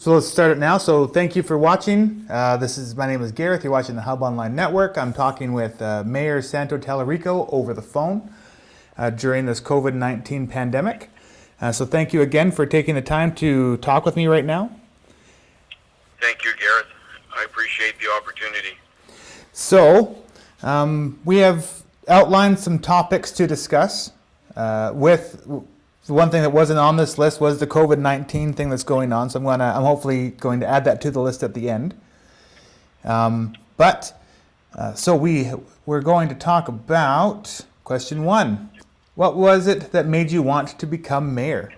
So let's start it now. So thank you for watching. My name is Gareth. You're watching the Hub Online Network. I'm talking with Mayor Santo Talarico over the phone during this COVID-19 pandemic. So thank you again for taking the time to talk with me right now. Thank you, Gareth. I appreciate the opportunity. So we have outlined some topics to discuss. The one thing that wasn't on this list was the COVID-19 thing that's going on, so I'm hopefully going to add that to the list at the end. So we're going to talk about question one. What was it that made you want to become mayor?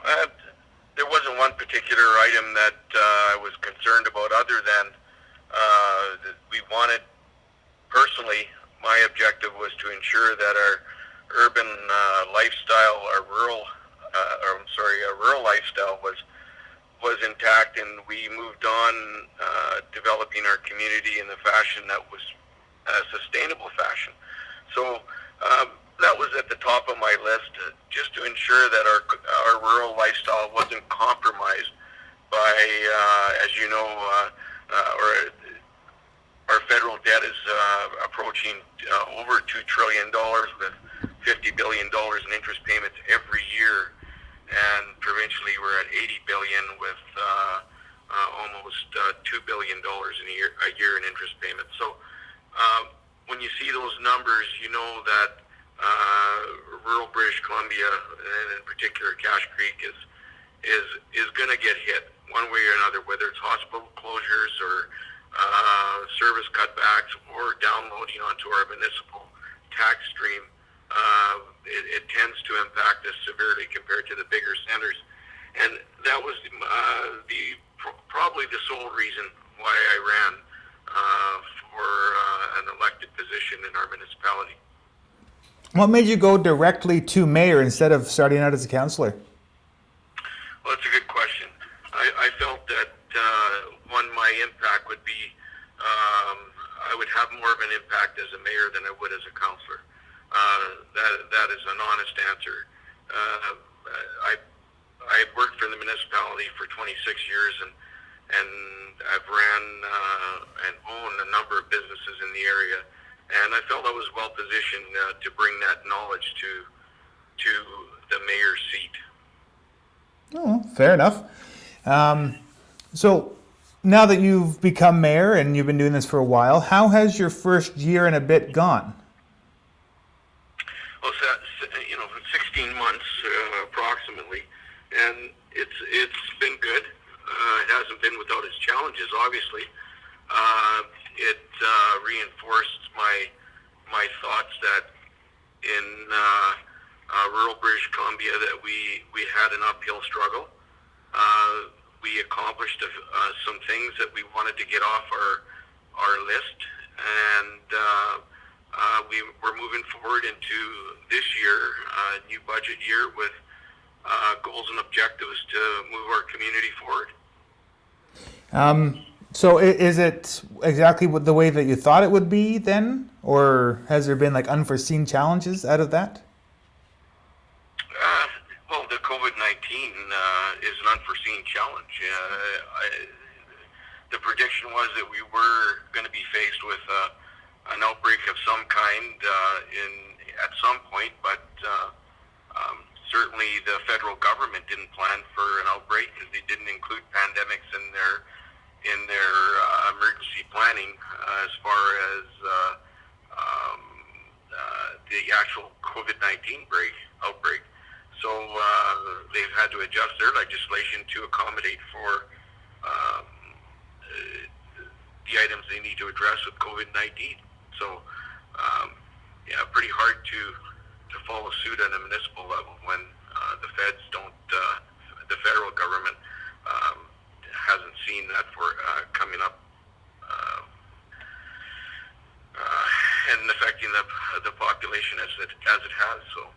There wasn't one particular item that I was concerned about other than we wanted, personally, my objective was to ensure that our urban lifestyle, our rural lifestyle was intact, and we moved on developing our community in a fashion that was a sustainable fashion. So that was at the top of my list, just to ensure that our rural lifestyle wasn't compromised by, as you know, our federal debt is approaching over $2 trillion with $50 billion in interest payments every year, and provincially we're at $80 billion with almost $2 billion a year in interest payments. So when you see those numbers, you know that rural British Columbia, and in particular Cache Creek, is going to get hit one way or another, whether it's hospital closures or service cutbacks or downloading onto our municipal tax stream. It tends to impact us severely compared to the bigger centers, and that was probably the sole reason why I ran for an elected position in our municipality. What made you go directly to mayor instead of starting out as a councillor? Well, that's a good question. I felt that my impact would be, I would have more of an impact as a mayor than I would as a councillor. That is an honest answer. I worked for the municipality for 26 years, and I've ran and owned a number of businesses in the area, and I felt I was well positioned to bring that knowledge to the mayor's seat. Oh, fair enough. So now that you've become mayor and you've been doing this for a while, how has your first year and a bit gone? Well, 16 months approximately, and it's been good. It hasn't been without its challenges, obviously. It reinforced my thoughts that in rural British Columbia that we had an uphill struggle. We accomplished some things that we wanted to get off our list, and we're moving forward into this year, new budget year, with goals and objectives to move our community forward. So is it exactly the way that you thought it would be then? Or has there been like unforeseen challenges out of that? Well, the COVID-19 is an unforeseen challenge. The prediction was that we were going to be faced with an outbreak of some kind at some point, but certainly the federal government didn't plan for an outbreak because they didn't include pandemics in their emergency planning as far as the actual COVID-19 outbreak. So they've had to adjust their legislation to accommodate for the items they need to address with COVID-19. So pretty hard to follow suit on a municipal level when the feds don't, the federal government hasn't seen that for coming up and affecting the population as it has. So.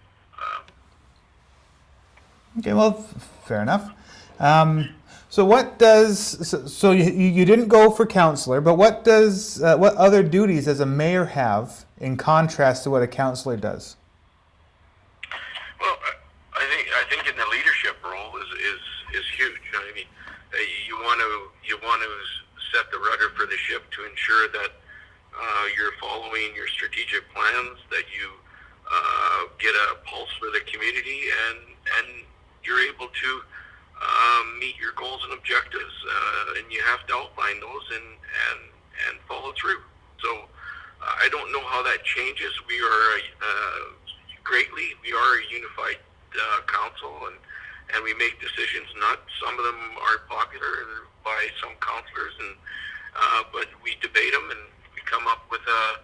Okay, well, fair enough. So you didn't go for councillor, but what other duties does a mayor have in contrast to what a councillor does? Well, I think in the leadership role is is huge. I mean, you want to set the rudder for the ship to ensure that you're following your strategic plans, that you get a pulse for the community, and you're able to meet your goals and objectives, and you have to outline those and follow through. So I don't know how that changes. We are we are a unified council, and we make decisions. Not some of them are popular by some councillors, but we debate them and we come up with a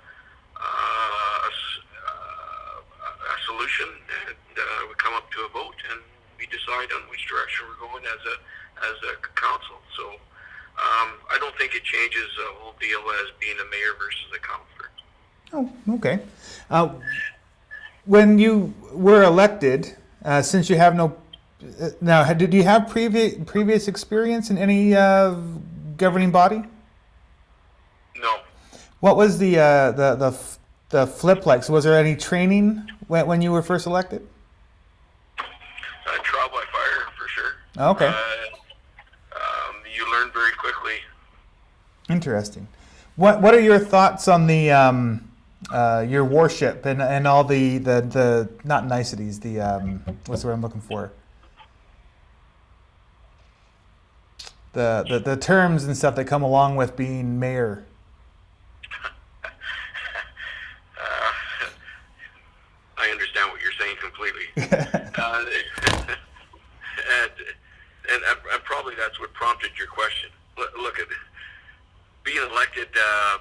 solution, and we come up to a vote, and we decide on which direction we're going as a council. So I don't think it changes the whole deal as being a mayor versus a councillor. Oh, okay. When you were elected, since you have no now, did you have previous experience in any governing body? No. What was the flip like? So was there any training when you were first elected? Trial by fire, for sure. Okay. You learn very quickly. Interesting. What are your thoughts on the your worship and all the not niceties, the what's the word I'm looking for? The terms and stuff that come along with being mayor. I understand what you're saying completely. And probably that's what prompted your question. Look at being elected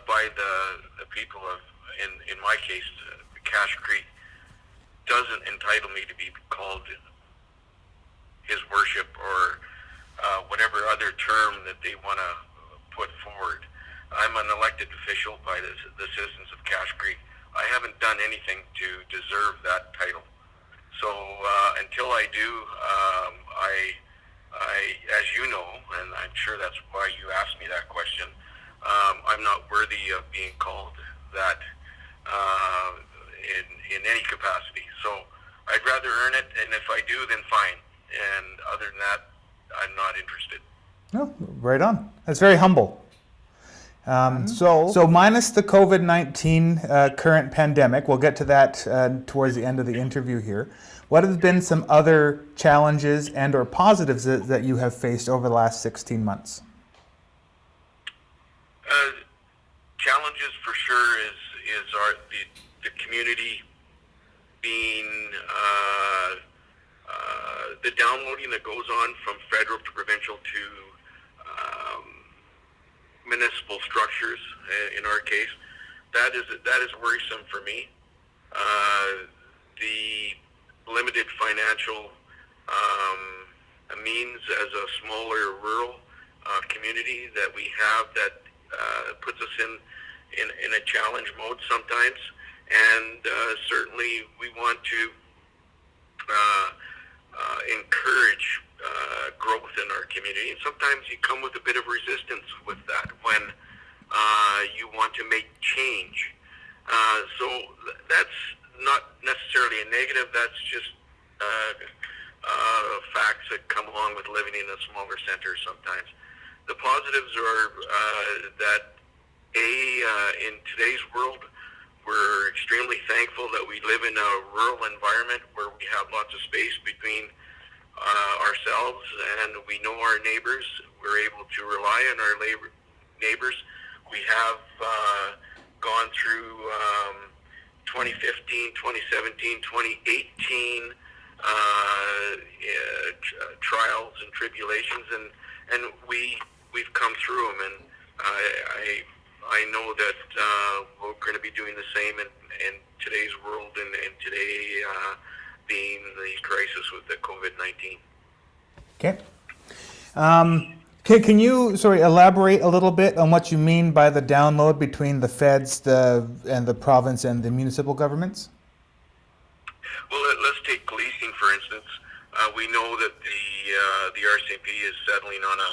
by the people of, in my case, Cache Creek, doesn't entitle me to be called his worship or whatever other term that they want to put forward. I'm an elected official by the citizens of Cache Creek. I haven't done anything to deserve that title. So until I do, as you know, and I'm sure that's why you asked me that question, I'm not worthy of being called that in any capacity. So I'd rather earn it, and if I do, then fine. And other than that, I'm not interested. No, right on. That's very humble. So minus the COVID-19 current pandemic, we'll get to that towards the end of the interview here. What have been some other challenges and or positives that you have faced over the last 16 months? Challenges for sure is the community being the downloading that goes on from federal to provincial to municipal structures. In our case, that is worrisome for me. The limited financial means as a smaller rural community that we have that puts us in a challenge mode sometimes, and certainly we want to encourage growth in our community. And sometimes you come with a bit of resistance with that when you want to make change. So that's not necessarily a negative. That's just facts that come along with living in a smaller center sometimes. The positives are that in today's world, we're extremely thankful that we live in a rural environment where we have lots of space between ourselves, and we know our neighbors. We're able to rely on our neighbors. We have gone through 2015, 2017, 2018 trials and tribulations, and we've come through them, and I know that we're going to be doing the same in today's world, and today being the crisis with the COVID-19. Okay. Can you elaborate a little bit on what you mean by the download between the feds and the province and the municipal governments? Well, let's take policing for instance. We know that the RCMP is settling on a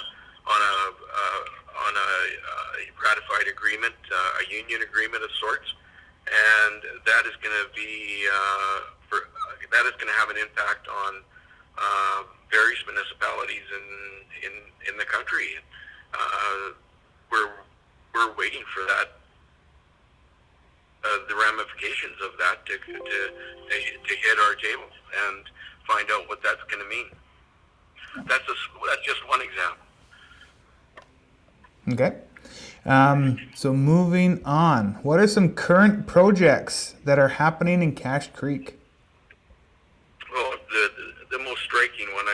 ratified agreement, a union agreement of sorts, and that is going to be that is going to have an impact on various municipalities in the country. We're waiting for that, the ramifications of that to hit our table and find out what that's going to mean. That's just one example. Okay. So moving on, what are some current projects that are happening in Cache Creek? Well, the most striking one,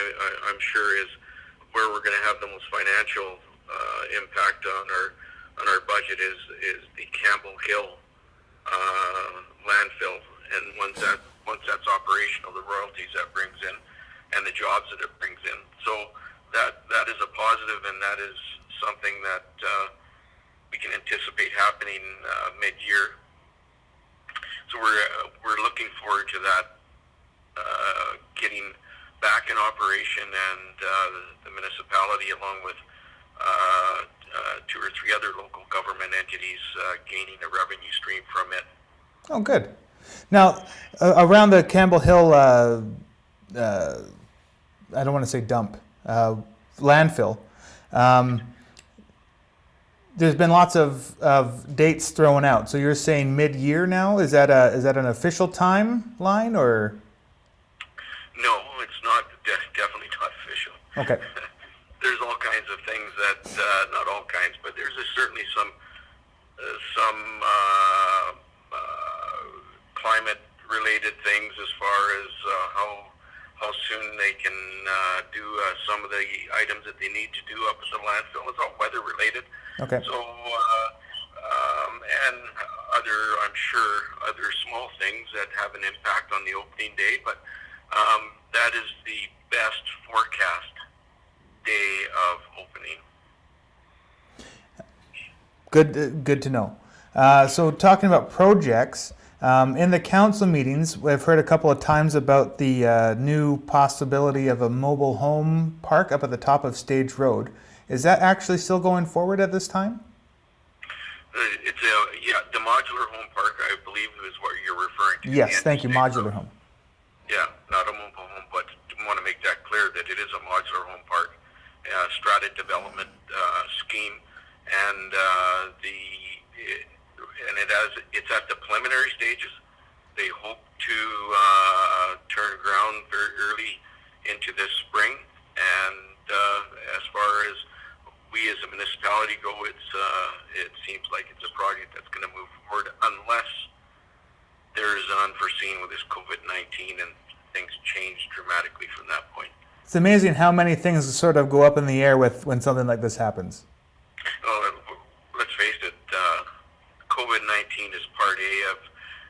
I'm sure, is where we're going to have the most financial impact on our budget is the Campbell Hill landfill, and once that's operational, the royalties that brings in and the jobs that it brings in. So that is a positive, and that is something that we can anticipate happening mid-year. So we're looking forward to that getting back in operation, and the municipality, along with 2 or 3 other local government entities, gaining a revenue stream from it. Oh, good. Now, around the Campbell Hill, I don't want to say dump, landfill, there's been lots of dates thrown out. So you're saying mid-year now? Is that an official timeline, or? No, it's not. Definitely not official. Okay. There's all kinds of things that, not all kinds, but there's certainly some climate-related things as far as how soon they can do some of the items that they need to do up at the landfill. It's all weather-related. Okay. So, and I'm sure other small things that have an impact on the opening day, but that is the best forecast day of opening. Good to know. So talking about projects, in the council meetings, we've heard a couple of times about the new possibility of a mobile home park up at the top of Stage Road. Is that actually still going forward at this time? The modular home park, I believe, is what you're referring to. Yes, thank you, modular home. Yeah, not a mobile home, but I want to make that clear that it is a modular home park, strata development scheme, and it's at the preliminary stages. They hope to turn ground very early into this spring, and as far as we as a municipality go, it seems like it's a project that's going to move forward unless there is an unforeseen with this COVID-19 and things change dramatically from that point. It's amazing how many things sort of go up in the air when something like this happens. Oh, let's face it, COVID-19 is part A of,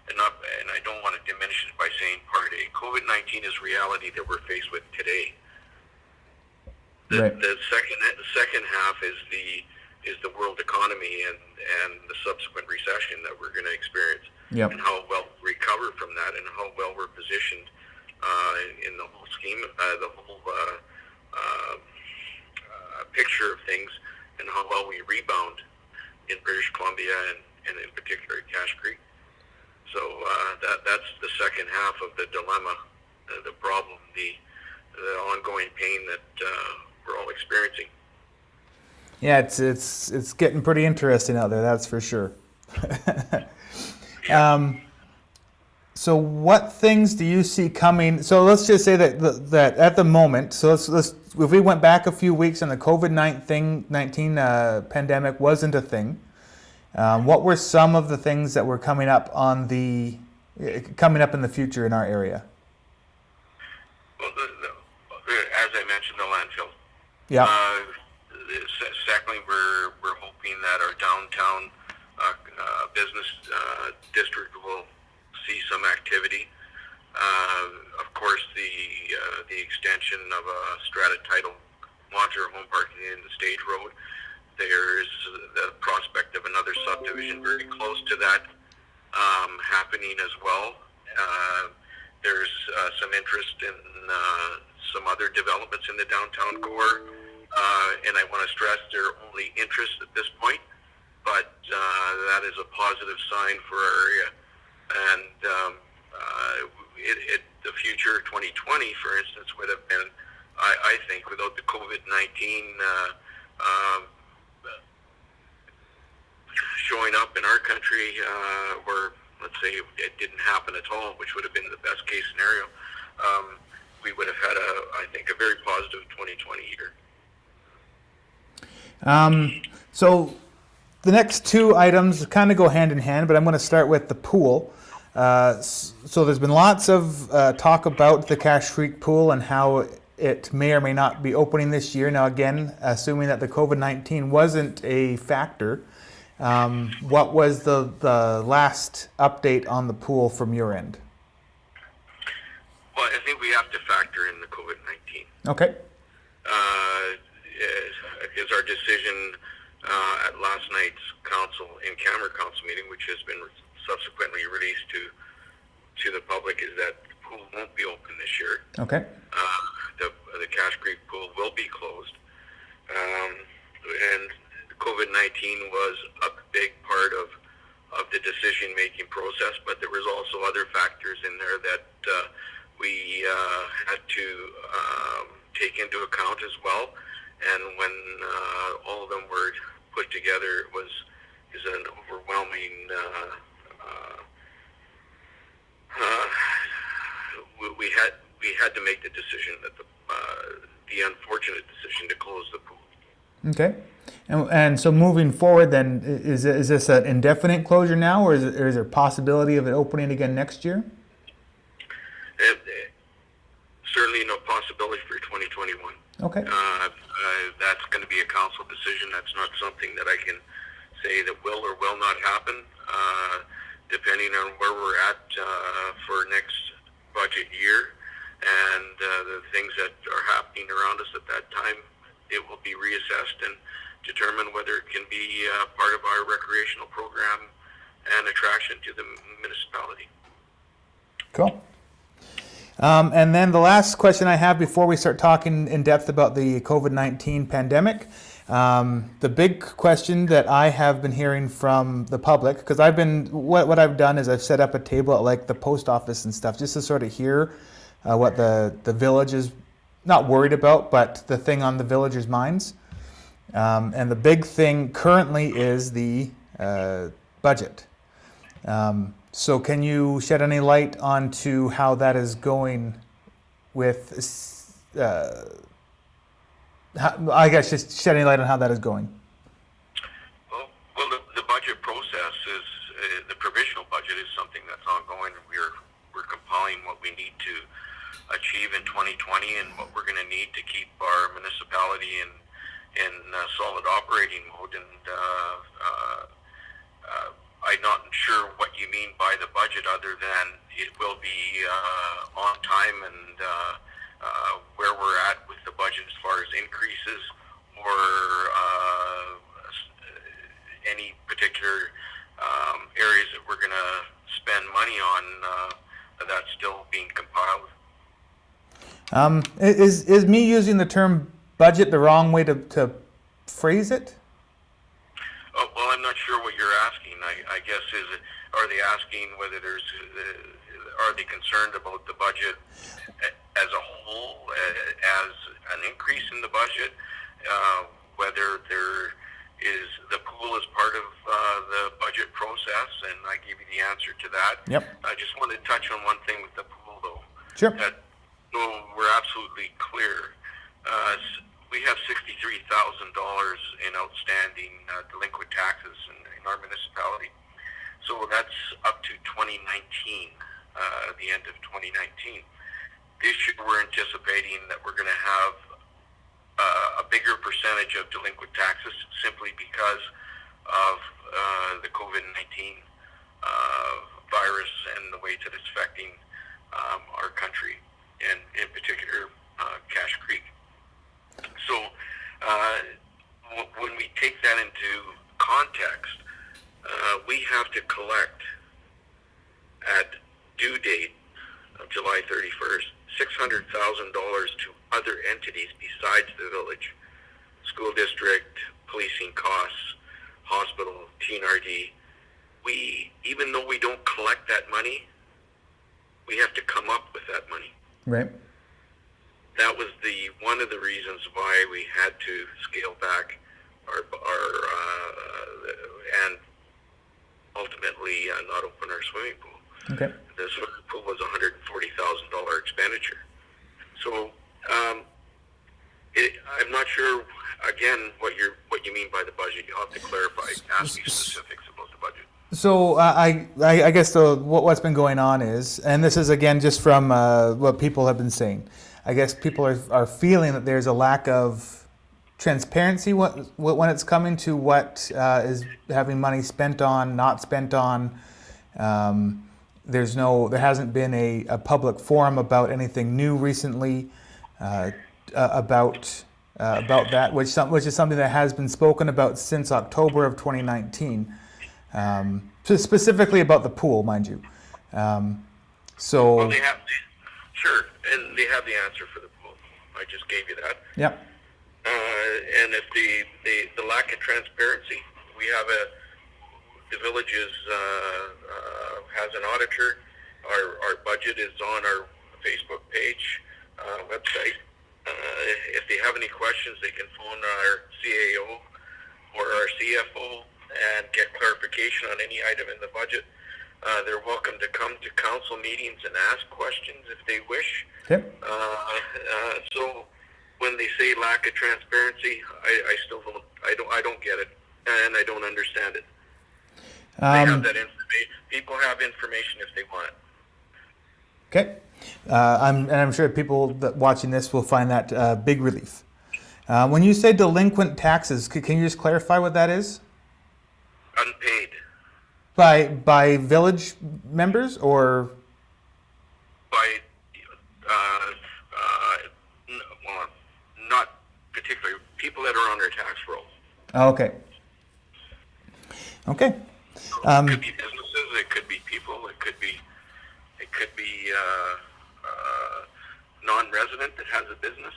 and I don't want to diminish it by saying part A. COVID-19 is reality that we're faced with today. Right. The second half is the world economy and the subsequent recession that we're going to experience. Yep. And how well we recover from that, and how well we're positioned in the whole scheme, the whole picture of things, and how well we rebound in British Columbia and in particular Cache Creek. So that's the second half of the dilemma, the problem, the ongoing pain that we're all experiencing. Yeah, it's getting pretty interesting out there, that's for sure. So what things do you see coming? So let's just say that at the moment, so let's if we went back a few weeks and the COVID-19 pandemic wasn't a thing, what were some of the things that were coming up in the future in our area? Well, as I mentioned, the landfill. Yeah. Secondly, we're hoping that our downtown business district will see some activity. Of course, the extension of a strata title modular home parking in the Stage Road. There is the prospect of another subdivision very close to that happening as well. There's some interest in some other developments in the downtown core, and I want to stress they're only interest at this point, but that is a positive sign for our area. And the future 2020, for instance, would have been I think without the COVID-19 showing up in our country, or let's say it didn't happen at all, which would have been the best case scenario, we would have had I think, a very positive 2020 year. So the next two items kind of go hand in hand, but I'm going to start with the pool. So there's been lots of talk about the Cache Creek pool and how it may or may not be opening this year. Now, again, assuming that the COVID-19 wasn't a factor, what was the last update on the pool from your end? Well, I think we have to factor in the COVID-19. Okay. Is our decision at last night's in-camera council meeting, which has been subsequently released to the public, is that the pool won't be open this year. Okay. The Cache Creek pool will be closed. And COVID-19 was a big part of the decision-making process, but there was also other factors in there that we had to take into account as well. And when all of them were put together, is an overwhelming. We had to make the decision that the unfortunate decision to close the pool. Okay. And so moving forward, then, is this an indefinite closure now, or is there a possibility of it opening again next year? Certainly no possibility for 2021. Okay. That's going to be a council decision. That's not something that I can say that will or will not happen, depending on where we're at for next budget year and the things that are happening around us at that time. It will be reassessed and determine whether it can be part of our recreational program and attraction to the municipality. Cool. And then the last question I have before we start talking in depth about the COVID-19 pandemic, the big question that I have been hearing from the public, because what I've done is I've set up a table at like the post office and stuff just to sort of hear what the village is not worried about, but the thing on the villagers' minds. And the big thing currently is the budget. So can you shed any light onto how that is going with, I guess just shed any light on how that is going? Well, the budget process is, the provisional budget is something that's ongoing. We're compiling what we need to achieve in 2020 and what we're going to need to keep our municipality in solid operating mode. And I'm not sure what you mean by the budget, other than it will be on time and where we're at with the budget as far as increases or any particular areas that we're going to spend money on. That's still being compiled. Is me using the term budget the wrong way to phrase it? Well, I'm not sure what you're asking. I guess are they asking whether are they concerned about the budget as a whole, as an increase in the budget, whether the pool is part of the budget process, and I gave you the answer to that. Yep. I just want to touch on one thing with the pool, though. Sure. That, we're absolutely clear. We have $63,000 in outstanding delinquent taxes in our municipality. So that's up to 2019, the end of 2019. This year we're anticipating that we're going to have a bigger percentage of delinquent taxes simply because of the COVID-19 virus and the way that it's affecting our country, and in particular Cache Creek. So when we take that into context, we have to collect at due date of July 31st $600,000 to other entities besides the village: school district, policing costs, hospital, TNRD. Even though we don't collect that money, we have to come up with that money. Right. that was one of the reasons why we had to scale back our and ultimately not open our swimming pool. Okay. The swimming pool was $140,000 expenditure. So I'm not sure again what you mean by the budget. You'll have to clarify. Ask me specifics about the budget. So I guess what's been going on is, and this is again just from what people have been saying, I guess people are feeling that there's a lack of transparency when it's coming to what is having money spent on, not spent on. There hasn't been a public forum about anything new recently about that, which is something that has been spoken about since October of 2019. Specifically about the pool, mind you. Well, they have and they have the answer for the pool. I just gave you that. Yep. And if the lack of transparency, the village has an auditor. Our budget is on our Facebook page, website. If they have any questions, they can phone our CAO or our CFO and get clarification on any item in the budget. They're welcome to come to council meetings and ask questions if they wish. Yep. So when they say lack of transparency, I still don't get it, and I don't understand it. They have that information. People have information if they want it. Okay. I'm sure people that watching this will find that big relief. When you say delinquent taxes, can you just clarify what that is? Unpaid. By village members or? By, well, not particularly. People that are on their tax roll. Okay. Okay. It could be businesses. It could be people. It could be non-resident that has a business.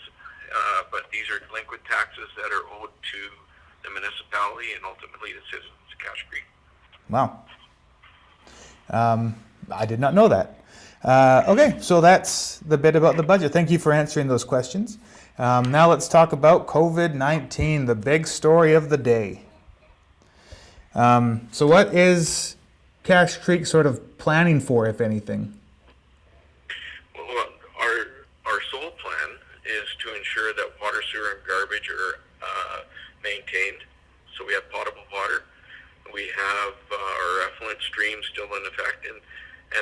But these are delinquent taxes that are owed to the municipality and ultimately the citizens of Cache Creek. Wow. I did not know that. Okay, so that's the bit about the budget. Thank you for answering those questions. Now let's talk about COVID-19, the big story of the day. So what is Cache Creek sort of planning for, if anything? Well, our sole plan is to ensure that water, sewer, and garbage are maintained. So we have potable water. We have our effluent stream still in effect, and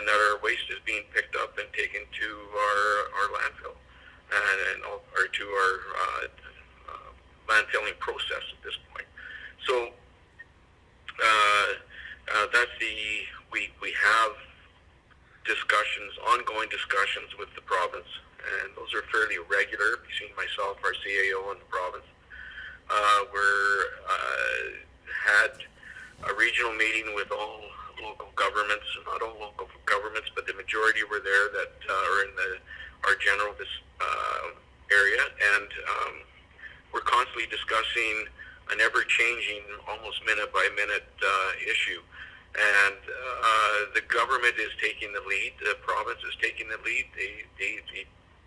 that our waste is being picked up and taken to our landfill or to our landfilling process at this point. So that's we have ongoing discussions with the province, and those are fairly regular between myself, our CAO, and the province. We're had a regional meeting with all local governments, not all local governments, but the majority were there that are in our general area, and we're constantly discussing an ever-changing, almost minute-by-minute issue. And the government is taking the lead. The province is taking the lead. They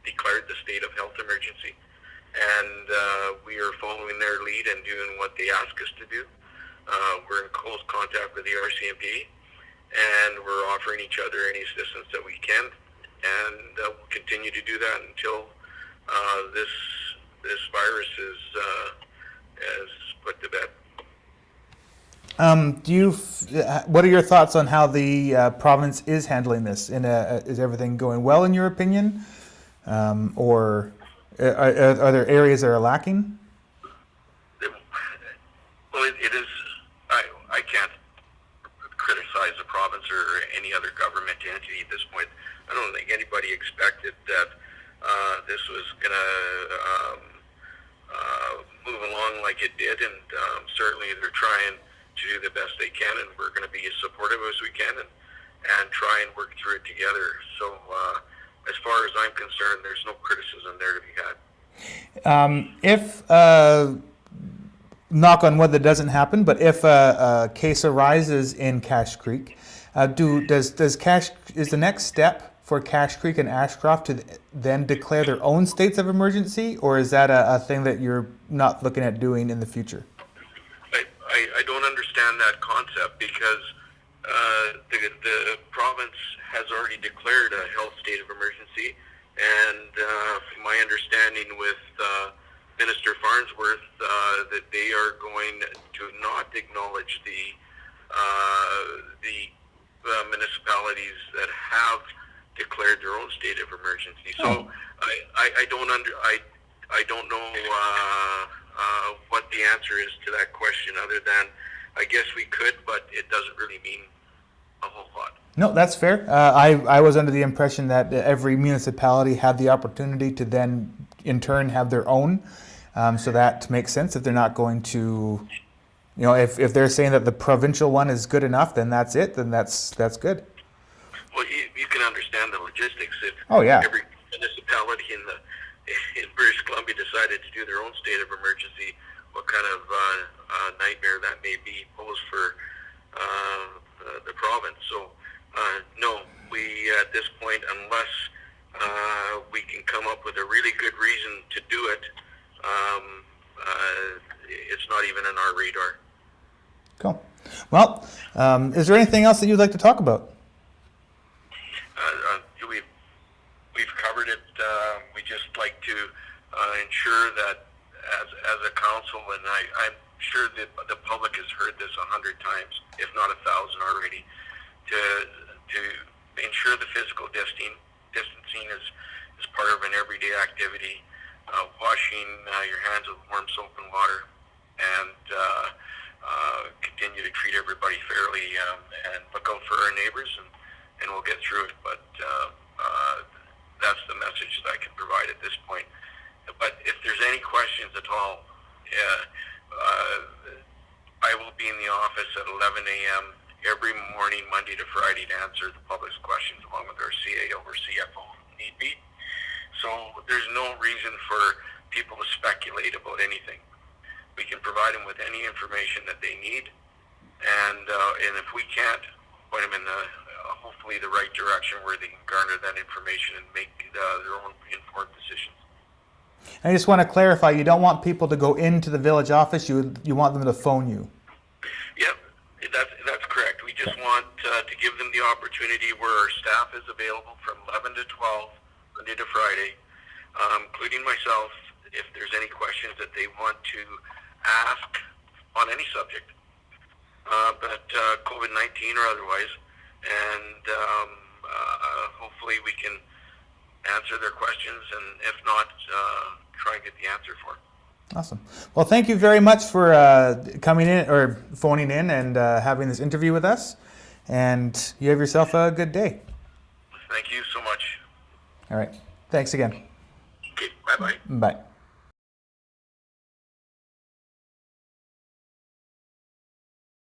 declared the state of health emergency, and we are following their lead and doing what they ask us to do. We're in close contact with the RCMP, and we're offering each other any assistance that we can, and we'll continue to do that until this virus is put to bed. What are your thoughts on how the province is handling this? Is everything going well in your opinion, or are there areas that are lacking? Well, it is. I can't criticize the province or any other government entity at this point. I don't think anybody expected that this was going to move along like it did, and certainly they're trying to do the best they can, and we're going to be as supportive as we can and try and work through it together. So as far as I'm concerned, there's no criticism there to be had. If knock on wood that doesn't happen, but if a case arises in Cache Creek, is the next step for Cache Creek and Ashcroft to then declare their own states of emergency, or is that a thing that you're not looking at doing in the future? I don't understand that concept because the province has already declared a health state of emergency, and from my understanding with Minister Farnsworth, that they are going to not acknowledge the municipalities that have declared their own state of emergency. So I don't know what the answer is to that question, other than I guess we could, but it doesn't really mean a whole lot. No, that's fair. I was under the impression that every municipality had the opportunity to then in turn have their own. So that makes sense. If they're not going to, if they're saying that the provincial one is good enough, then that's it. Then that's good. Well, you can understand the logistics. If every municipality in British Columbia decided to do their own state of emergency, what kind of nightmare that may be posed for the province. So, no, we at this point, unless we can come up with a really good reason to do it, it's not even on our radar. Cool. Well, is there anything else that you'd like to talk about? We've covered it. We just like to ensure that as a council, and I'm sure that the public has heard this 100 times, if not 1,000 already, to ensure the physical distancing is part of an everyday activity. Washing your hands with warm soap and water, and continue to treat everybody fairly, and look out for our neighbors, and we'll get through it. But that's the message that I can provide at this point. But if there's any questions at all, I will be in the office at 11 a.m. every morning, Monday to Friday, to answer the public's questions, along with our CAO or CFO if need be. So there's no reason for people to speculate about anything. We can provide them with any information that they need, and if we can't, point them in hopefully the right direction where they can garner that information and make their own informed decisions. I just want to clarify, you don't want people to go into the village office, you want them to phone you. Yep, that's correct. We just want to give them the opportunity where our staff is available from 11 to 12, Monday to Friday, including myself, if there's any questions that they want to ask on any subject, but COVID-19 or otherwise, and hopefully we can answer their questions, and if not, try and get the answer for them. Awesome. Well, thank you very much for coming in or phoning in and having this interview with us, and you have yourself a good day. Thank you so much. All right. Thanks again. Okay, bye-bye. Bye.